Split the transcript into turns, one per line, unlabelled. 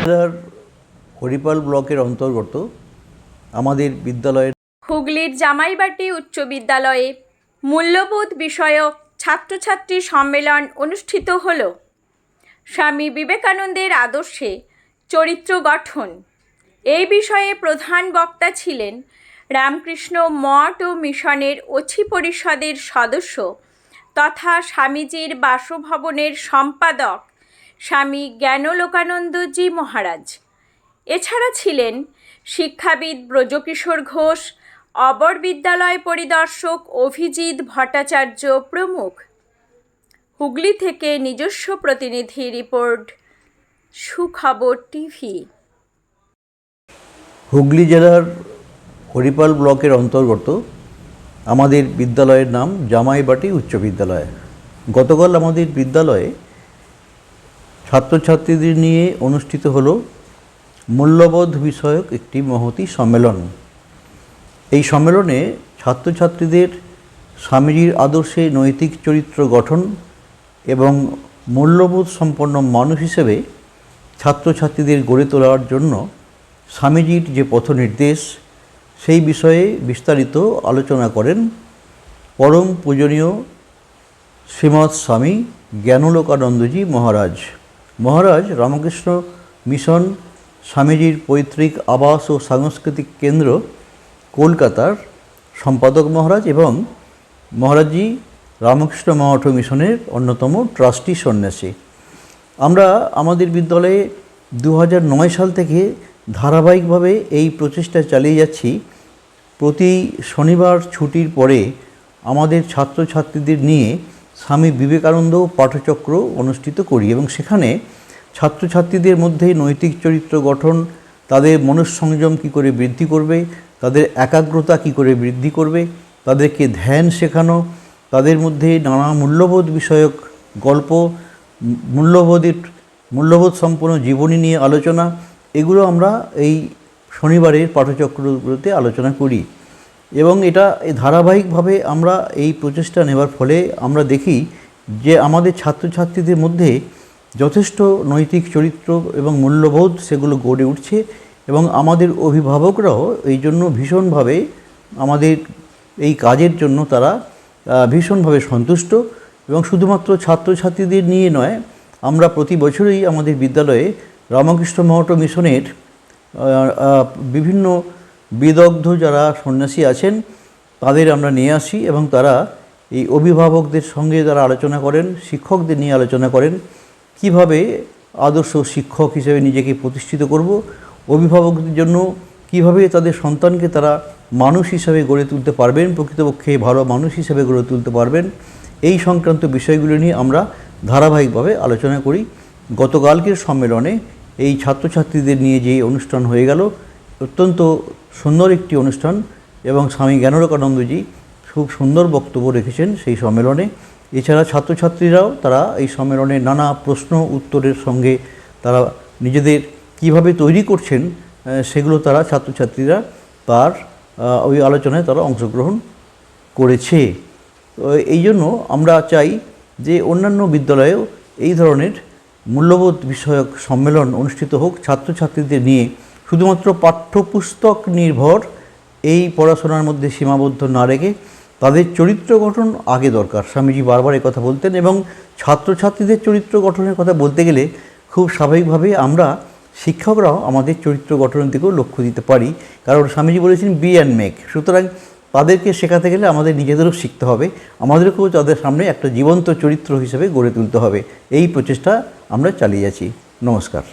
জেলার হরিপাল ব্লকের অন্তর্গত আমাদের বিদ্যালয়ের
হুগলির জামাইবাটি উচ্চ বিদ্যালয়ে মূল্যবোধ বিষয়ক ছাত্রছাত্রী সম্মেলন অনুষ্ঠিত হল। স্বামী বিবেকানন্দের আদর্শে চরিত্র গঠন এই বিষয়ে প্রধান বক্তা ছিলেন রামকৃষ্ণ মঠ ও মিশনের অছি পরিষদের সদস্য তথা স্বামীজির বাসভবনের সম্পাদক স্বামী জ্ঞানলোকানন্দজি মহারাজ। এছাড়া ছিলেন শিক্ষাবিদ ব্রজকিশোর ঘোষ, অবর বিদ্যালয় পরিদর্শক অভিজিৎ ভট্টাচার্য প্রমুখ। হুগলি থেকে নিজস্ব প্রতিনিধি রিপোর্ট, সুখবর টিভি।
হুগলি জেলার হরিপাল ব্লকের অন্তর্গত আমাদের বিদ্যালয়ের নাম জামাইবাটি উচ্চ বিদ্যালয়। গতকাল আমাদের বিদ্যালয়ে ছাত্রছাত্রীদের নিয়ে অনুষ্ঠিত হলো মূল্যবোধ বিষয়ক একটি মহতী সম্মেলন। এই সম্মেলনে ছাত্রছাত্রীদের স্বামীজির আদর্শে নৈতিক চরিত্র গঠন এবং মূল্যবোধ সম্পন্ন মানুষ হিসেবে ছাত্রছাত্রীদের গড়ে তোলার জন্য স্বামীজির যে পথনির্দেশ সেই বিষয়ে বিস্তারিত আলোচনা করেন পরম পূজনীয় শ্রীমৎ স্বামী জ্ঞানলোকানন্দজি মহারাজ। মহারাজ রামকৃষ্ণ মিশন স্বামীজির পৈতৃক আবাস ও সাংস্কৃতিক কেন্দ্র কলকাতার সম্পাদক মহারাজ এবং মহারাজজি রামকৃষ্ণ মঠ মিশনের অন্যতম ট্রাস্টি সন্ন্যাসী। আমরা আমাদের বিদ্যালয়ে 2009 সাল থেকে ধারাবাহিকভাবে এই প্রচেষ্টা চালিয়ে যাচ্ছি। প্রতি শনিবার ছুটির পরে আমাদের ছাত্রছাত্রীদের নিয়ে স্বামী বিবেকানন্দ পাঠচক্র অনুষ্ঠিত করি এবং সেখানে ছাত্রছাত্রীদের মধ্যে নৈতিক চরিত্র গঠন, তাদের মনঃসংযম কী করে বৃদ্ধি করবে, তাদের একাগ্রতা কী করে বৃদ্ধি করবে, তাদেরকে ধ্যান শেখানো, তাদের মধ্যে নানা মূল্যবোধ বিষয়ক গল্প, মূল্যবোধ সম্পন্ন জীবনী নিয়ে আলোচনা, এগুলো আমরা এই শনিবারের পাঠচক্রগুলোতে আলোচনা করি এবং এটা ধারাবাহিকভাবে আমরা এই প্রচেষ্টা নেবার ফলে আমরা দেখি যে আমাদের ছাত্রছাত্রীদের মধ্যে যথেষ্ট নৈতিক চরিত্র এবং মূল্যবোধ সেগুলো গড়ে উঠছে এবং আমাদের অভিভাবকরাও এই জন্য ভীষণভাবে আমাদের এই কাজের জন্য তারা ভীষণভাবে সন্তুষ্ট। এবং শুধুমাত্র ছাত্রছাত্রীদের নিয়ে নয়, আমরা প্রতি বছরই আমাদের বিদ্যালয়ে রামকৃষ্ণ মঠ মিশনের বিভিন্ন বিদগ্ধ যারা সন্ন্যাসী আছেন তাদের আমরা নিয়ে আসি এবং তারা এই অভিভাবকদের সঙ্গে তারা আলোচনা করেন, শিক্ষকদের নিয়ে আলোচনা করেন কিভাবে আদর্শ শিক্ষক হিসেবে নিজেকে প্রতিষ্ঠিত করব, অভিভাবকদের জন্য কিভাবে তাদের সন্তানকে তারা মানুষ হিসেবে গড়ে তুলতে পারবেন, প্রকৃতপক্ষে ভালো মানুষ হিসেবে গড়ে তুলতে পারবেন, এই সংক্রান্ত বিষয়গুলো নিয়ে আমরা ধারাবাহিকভাবে আলোচনা করি। গতকালকের সম্মেলনে এই ছাত্রছাত্রীদের নিয়ে যে অনুষ্ঠান হয়ে গেল, অত্যন্ত সুন্দর একটি অনুষ্ঠান এবং স্বামী জ্ঞানলোকানন্দজি খুব সুন্দর বক্তব্য রেখেছেন সেই সম্মেলনে। এছাড়া ছাত্রছাত্রীরাও তারা এই সম্মেলনে নানা প্রশ্ন উত্তরের সঙ্গে তারা নিজেদের কিভাবে তৈরি করছেন সেগুলো তারা ছাত্রছাত্রীরা তার ওই আলোচনায় তারা অংশগ্রহণ করেছে। এই জন্য আমরা চাই যে অন্যান্য বিদ্যালয়েও এই ধরনের মূল্যবোধ বিষয়ক সম্মেলন অনুষ্ঠিত হোক ছাত্রছাত্রীদের নিয়ে। শুধুমাত্র পাঠ্যপুস্তক নির্ভর এই পড়াশোনার মধ্যে সীমাবদ্ধ না রেখে তাদের চরিত্র গঠন আগে দরকার। স্বামীজি বারবার এই কথা বলতেন এবং ছাত্রছাত্রীদের চরিত্র গঠনের কথা বলতে গেলে খুব স্বাভাবিকভাবে আমরা শিক্ষকরাও আমাদের চরিত্র গঠনের দিকেও লক্ষ্য দিতে পারি, কারণ স্বামীজি বলেছেন বি অ্যান্ড মেক। সুতরাং তাদেরকে শেখাতে গেলে আমাদের নিজেদেরও শিখতে হবে, আমাদেরকেও তাদের সামনে একটা জীবন্ত চরিত্র হিসেবে গড়ে তুলতে হবে। এই প্রচেষ্টা আমরা চালিয়ে যাচ্ছি। নমস্কার।